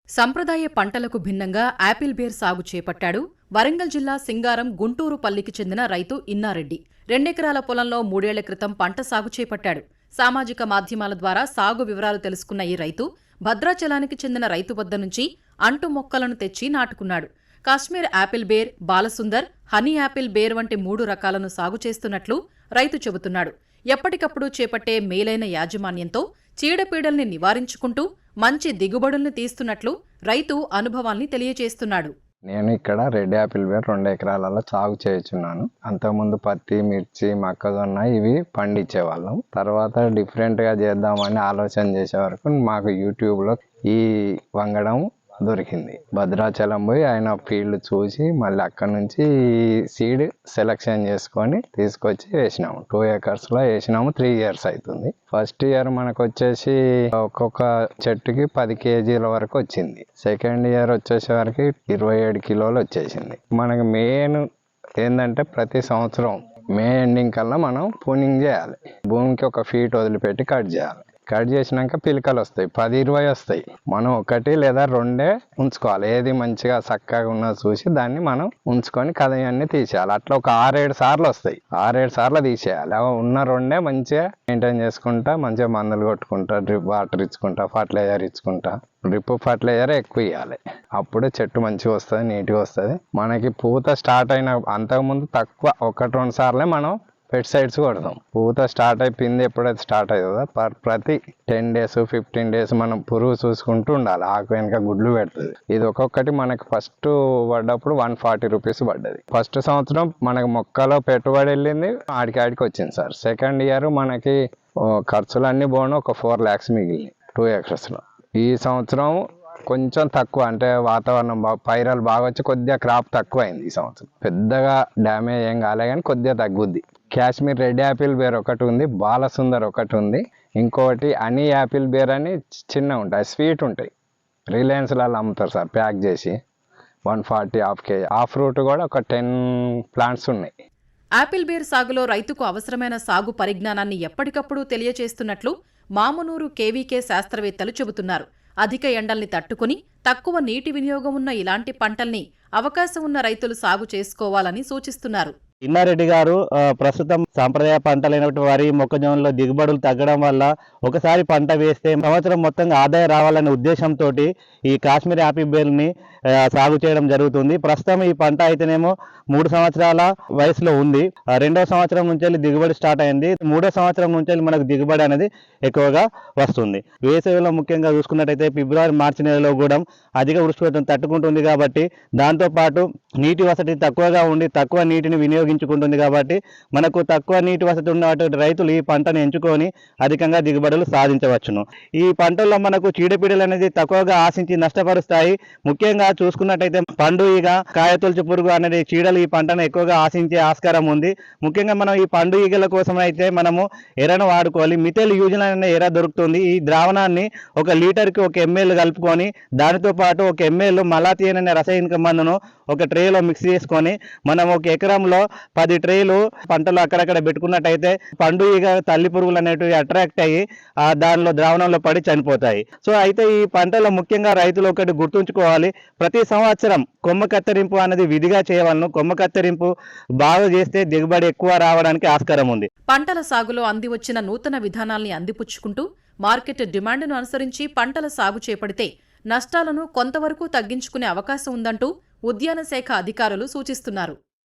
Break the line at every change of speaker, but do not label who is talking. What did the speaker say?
సంప్రదాయ పంటలకు భిన్నంగా యాపిల్ బేర్ సాగు చేపట్టాడు వరంగల్ జిల్లా సింగారం గుంటూరుపల్లికి చెందిన రైతు ఇన్నారెడ్డి. 2 ఎకరాల పొలంలో 3 ఏళ్ల క్రితం పంట సాగు చేపట్టాడు. సామాజిక మాధ్యమాల ద్వారా సాగు వివరాలు తెలుసుకున్న ఈ రైతు భద్రాచలానికి చెందిన రైతు వద్ద నుంచి అంటు మొక్కలను తెచ్చి నాటుకున్నాడు. Kashmir apple ber, Balsundar, honey apple ber వంటి 3 రకాలను సాగు చేస్తున్నట్లు రైతు చెబుతున్నాడు. ఎప్పటికప్పుడు చేపట్టే మేలైన యాజమాన్యంతో చీడపీడల్ని నివారించుకుంటూ మంచి దిగుబడుల్ని తీస్తున్నట్లు రైతు అనుభవాల్ని తెలియజేస్తున్నాడు.
నేను ఇక్కడ రెడ్ యాపిల్ బేర్ 2 ఎకరాలలో సాగు చేయుచున్నాను. అంతకుముందు పత్తి, మిర్చి, మొక్కజొన్న ఇవి పండించేవాళ్ళం. తర్వాత డిఫరెంట్ గా చేద్దామని ఆలోచన చేసే వరకు మాకు యూట్యూబ్ లో ఈ వంగడం దొరికింది. భద్రాచలం పోయి ఆయన ఫీల్డ్ చూసి మళ్ళీ అక్కడ నుంచి సీడ్ సెలెక్షన్ చేసుకొని తీసుకొచ్చి వేసినాము. 2 acres లో వేసినాము. 3 years అవుతుంది. ఫస్ట్ ఇయర్ మనకు వచ్చేసి ఒక్కొక్క చెట్టుకి 10 kgల వరకు వచ్చింది. సెకండ్ ఇయర్ వచ్చేసే వరకు 27 కిలోలు వచ్చేసింది. మనకు మెయిన్ ఏంటంటే ప్రతి సంవత్సరం మే ఎండింగ్ కల్లా మనం ప్రూనింగ్ చేయాలి. భూమికి 1 feet వదిలిపెట్టి కట్ చేయాలి. కట్ చేసినాక పిలకలు వస్తాయి, 10-20 వస్తాయి. మనం 1 లేదా 2 ఉంచుకోవాలి. ఏది మంచిగా చక్కగా ఉన్నది చూసి దాన్ని మనం ఉంచుకొని కదయన్ని తీసేయాలి. అట్లా ఒక 6-7 సార్లు వస్తాయి. 6-7 సార్లు తీసేయాలి. ఉన్న 2 మంచిగా మెయింటైన్ చేసుకుంటా, మంచిగా మందులు కొట్టుకుంటా, డ్రిప్ వాటర్ ఇచ్చుకుంటా, ఫర్టిలైజర్ ఇచ్చుకుంటా. డ్రిప్ ఫర్టిలైజర్ ఎక్కువ ఇవ్వాలి. అప్పుడు చెట్టు మంచిగా వస్తుంది, నీట్గా వస్తుంది. మనకి పూత స్టార్ట్ అయిన అంతకుముందు తక్కువ 1-2 సార్లే మనం పెస్టిసైడ్స్ కొడతాం. పూత స్టార్ట్ అయిపోయింది ఎప్పుడైతే స్టార్ట్ అవుతుందో ప్రతి 10 days 15 days మనం పురుగు చూసుకుంటూ ఉండాలి. ఆకు వెనక గుడ్లు పెడుతుంది. ఇది ఒక్కొక్కటి మనకి ఫస్ట్ పడ్డప్పుడు 140 రూపీస్ పడ్డది. ఫస్ట్ సంవత్సరం మనకి మొక్కలో పెట్టుబడి వెళ్ళింది, ఆడికి వచ్చింది సార్. సెకండ్ ఇయర్ మనకి ఖర్చులన్నీ పోను ఒక 4 lakhs మిగిలింది 2 acres లో. ఈ సంవత్సరం కొంచెం తక్కువ, అంటే వాతావరణం పైరలు బాగా వచ్చి కొద్దిగా క్రాప్ తక్కువ అయింది. ఈ సంవత్సరం పెద్దగా డ్యామేజ్ ఏం కాలే కానీ కొద్దిగా తగ్గుద్ది. కాశ్మీర్ రెడ్ యాపిల్ బేర్ ఒకటి ఉంది, బాలసుందర్ ఒకటి ఉంది, ఇంకోటి హనీ యాపిల్ బేర్ అని చిన్న ఉంటాయి, స్వీట్ ఉంటాయి. రిలయన్స్లలో అమ్ముతారు సార్ ప్యాక్ చేసి 140 half kg. ఆ ఫ్రూట్ కూడా ఒక 10 plants ఉన్నాయి.
యాపిల్ బేర్ సాగులో రైతుకు అవసరమైన సాగు పరిజ్ఞానాన్ని ఎప్పటికప్పుడు తెలియచేస్తున్నట్లు మామునూరు కేవీకే శాస్త్రవేత్తలు చెబుతున్నారు. అధిక ఎండల్ని తట్టుకుని తక్కువ నీటి వినియోగం ఉన్న ఇలాంటి పంటల్ని అవకాశం ఉన్న రైతులు సాగు చేసుకోవాలని సూచిస్తున్నారు.
ఇన్నారెడ్డి గారు ప్రస్తుతం సాంప్రదాయ పంటలైనటువంటి వరి, మొక్కజొన్నలో దిగుబడులు తగ్గడం వల్ల ఒకసారి పంట వేస్తే సంవత్సరం మొత్తంగా ఆదాయం రావాలనే ఉద్దేశంతో ఈ కాశ్మీర్ యాపిల్ బేర్ని సాగు చేయడం జరుగుతుంది. ప్రస్తుతం ఈ పంట అయితేనేమో 3 సంవత్సరాల వయసులో ఉంది. 2వ సంవత్సరం నుంచి దిగుబడి స్టార్ట్ అయింది. 3వ సంవత్సరం నుంచి మనకు దిగుబడి అనేది ఎక్కువగా వస్తుంది. వేసవిలో ముఖ్యంగా చూసుకున్నట్టయితే ఫిబ్రవరి, మార్చి నెలలో కూడా అధిక ఉష్ణోగ్రతను తట్టుకుంటుంది కాబట్టి, దాంతోపాటు నీటి వసతి తక్కువగా ఉండి తక్కువ నీటిని వినియోగించుకుంటుంది కాబట్టి మనకు తక్కువ నీటి వసతి ఉన్నటువంటి రైతులు ఈ పంటను ఎంచుకొని అధికంగా దిగుబడులు సాధించవచ్చును. ఈ పంటల్లో మనకు చీడపీడలు అనేది తక్కువగా ఆశించి నష్టపరుస్తాయి. ముఖ్యంగా చూసుకున్నట్టయితే పండు ఈగ, కాయతొలుచు పురుగు అనేది చీడలు ఈ పంటను ఎక్కువగా ఆశించే ఆస్కారం ఉంది. ముఖ్యంగా మనం ఈ పండు ఈగల కోసం అయితే మనము ఎరను వాడుకోవాలి. మిథైల్ యూజిన్ అనే ఎర దొరుకుతుంది. ఈ ద్రావణాన్ని 1 లీటర్కి 1 ml కలుపుకొని దానితో పాటు 1 ml మలాథియన్ అనే రసాయనిక మందును ఒక ట్రేలో మిక్స్ చేసుకొని మనం 1 ఎకరంలో 10 ట్రేలు పంటలు అక్కడక్కడ పెట్టుకున్నట్టయితే పండు ఈగ, తల్లి పురుగులు అనేటివి అట్రాక్ట్ అయ్యి దానిలో ద్రావణంలో పడి చనిపోతాయి. సో అయితే ఈ పంటలో ముఖ్యంగా రైతులు ఒకటి గుర్తుంచుకోవాలి, ప్రతి సంవత్సరం కొమ్మ కత్తిరింపు అనేది విధిగా చేయవలను. కొమ్మ కత్తిరింపు బాగా చేస్తే దిగుబడి ఎక్కువ రావడానికి ఆస్కారం ఉంది.
పంటల సాగులో అందివచ్చిన నూతన విధానాల్ని అందిపుచ్చుకుంటూ మార్కెట్ డిమాండ్ను అనుసరించి పంటల సాగు చేపడితే నష్టాలను కొంతవరకు తగ్గించుకునే అవకాశం ఉందంటూ ఉద్యాన శాఖ అధికారులు సూచిస్తున్నారు.